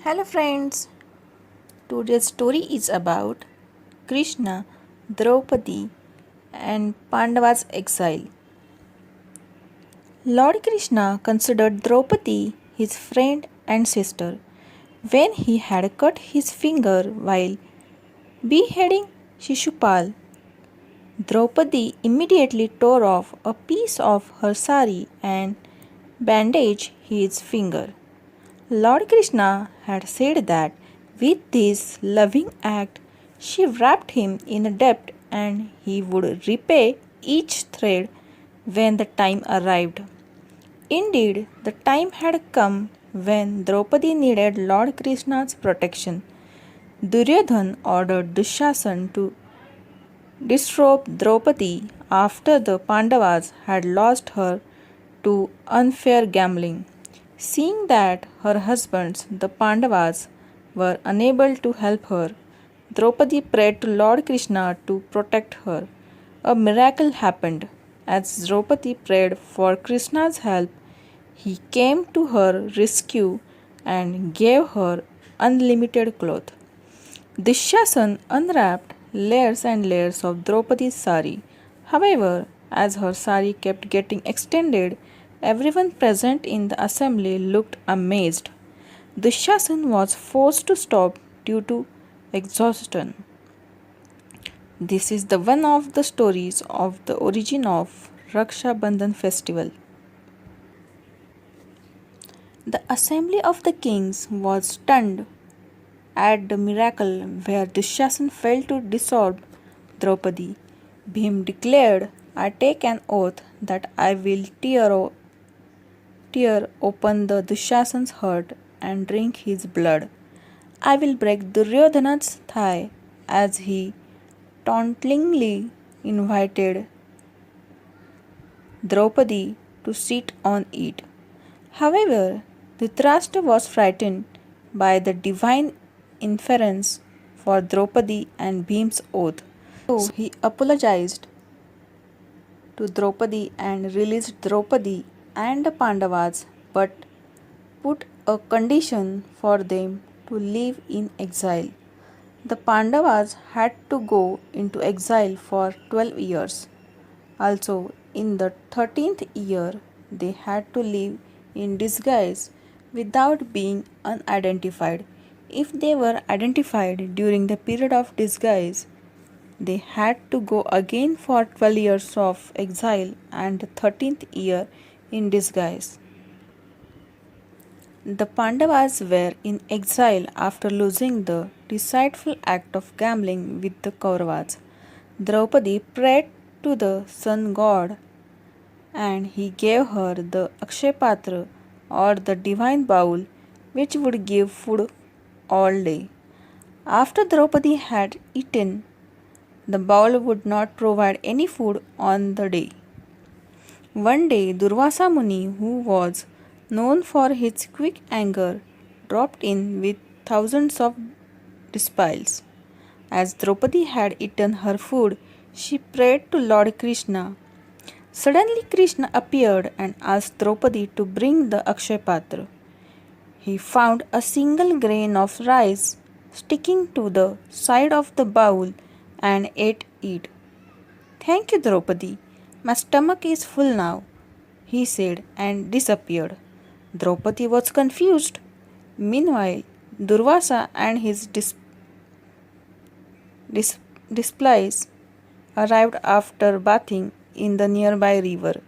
Hello friends, today's story is about Krishna, Draupadi and Pandava's exile. Lord Krishna considered Draupadi his friend and sister. When he had cut his finger while beheading Shishupal, Draupadi immediately tore off a piece of her sari and bandaged his finger. Lord Krishna had said that with this loving act she wrapped him in a debt and he would repay each thread when the time arrived. Indeed, the time had come when Draupadi needed Lord Krishna's protection. Duryodhan ordered Dushasan to disrobe Draupadi after the Pandavas had lost her to unfair gambling. Seeing that her husbands, the Pandavas, were unable to help her, Draupadi prayed to Lord Krishna to protect her. A miracle happened. As Draupadi prayed for Krishna's help, he came to her rescue and gave her unlimited cloth. Dushasan unwrapped layers and layers of Draupadi's sari. However, as her sari kept getting extended, everyone present in the assembly looked amazed. Dushasan was forced to stop due to exhaustion. This is the one of the stories of the origin of Raksha Bandhan festival. The assembly of the kings was stunned at the miracle where Dushasan failed to dissolve Draupadi. Bhim declared, I take an oath that I will tear open the Dushasan's heart and drink his blood. I will break Duryodhana's thigh as he tauntingly invited Draupadi to sit on it. However, Dhritarashtra was frightened by the divine inference for Draupadi and Bhim's oath. So he apologized to Draupadi and released Draupadi and the Pandavas but put a condition for them to live in exile. The Pandavas had to go into exile for 12 years. Also, in the 13th year, they had to live in disguise without being unidentified. If they were identified during the period of disguise, they had to go again for 12 years of exile and the 13th year in disguise. The Pandavas were in exile after losing the deceitful act of gambling with the Kauravas. Draupadi prayed to the sun god and he gave her the Akshayapatra or the divine bowl which would give food all day. After Draupadi had eaten, the bowl would not provide any food on the day. One day, Durvasa Muni, who was known for his quick anger, dropped in with thousands of despiles. As Draupadi had eaten her food, she prayed to Lord Krishna. Suddenly, Krishna appeared and asked Draupadi to bring the Akshayapatra. He found a single grain of rice sticking to the side of the bowl and ate it. Thank you, Draupadi. My stomach is full now, he said and disappeared. Draupadi was confused. Meanwhile, Durvasa and his disciples arrived after bathing in the nearby river.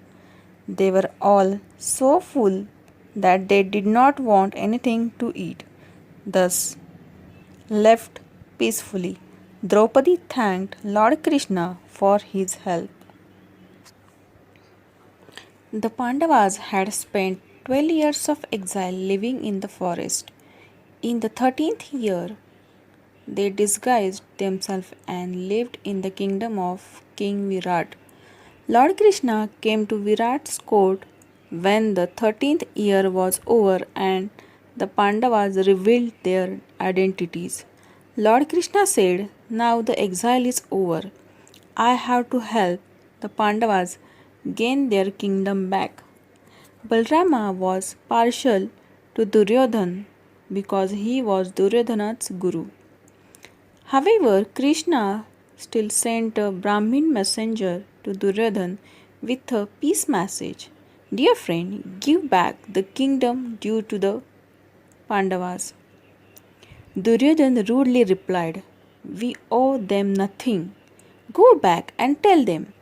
They were all so full that they did not want anything to eat, thus left peacefully. Draupadi thanked Lord Krishna for his help. The Pandavas had spent 12 years of exile living in the forest. In the 13th year, they disguised themselves and lived in the kingdom of King Virat. Lord Krishna came to Virat's court when the 13th year was over and the Pandavas revealed their identities. Lord Krishna said, Now the exile is over. I have to help the Pandavas gain their kingdom back. Balrama was partial to Duryodhan because he was Duryodhana's guru. However, Krishna still sent a Brahmin messenger to Duryodhan with a peace message. Dear friend, give back the kingdom due to the Pandavas. Duryodhan rudely replied, We owe them nothing. Go back and tell them.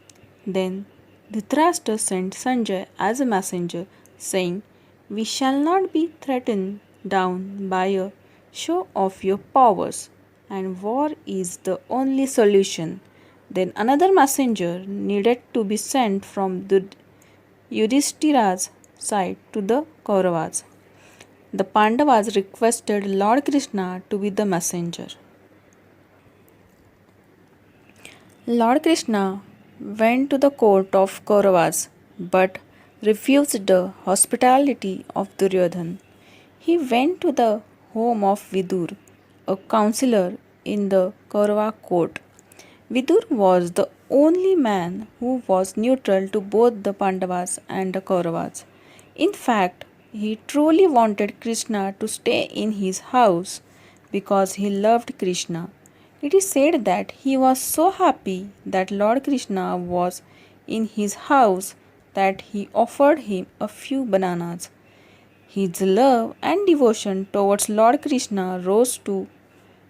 Then Dhritarashtra sent Sanjay as a messenger, saying, We shall not be threatened down by a show of your powers, and war is the only solution. Then another messenger needed to be sent from the Yudhishthira's side to the Kauravas. The Pandavas requested Lord Krishna to be the messenger. Lord Krishna went to the court of Kauravas but refused the hospitality of Duryodhan. He went to the home of Vidur, a counselor in the Kaurava court. Vidur was the only man who was neutral to both the Pandavas and the Kauravas. In fact, he truly wanted Krishna to stay in his house because he loved Krishna. It is said that he was so happy that Lord Krishna was in his house that he offered him a few bananas. His love and devotion towards Lord Krishna rose to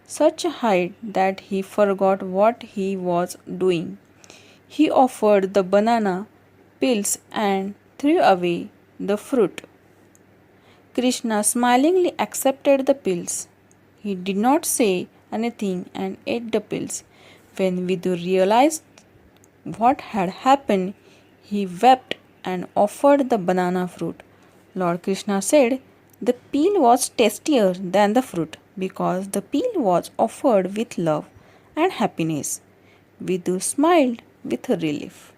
such a height that he forgot what he was doing. He offered the banana peels and threw away the fruit. Krishna smilingly accepted the pills. He did not say anything and ate the pills. When Vidur realized what had happened, he wept and offered the banana fruit. Lord Krishna said the peel was tastier than the fruit because the peel was offered with love and happiness. Vidur smiled with relief.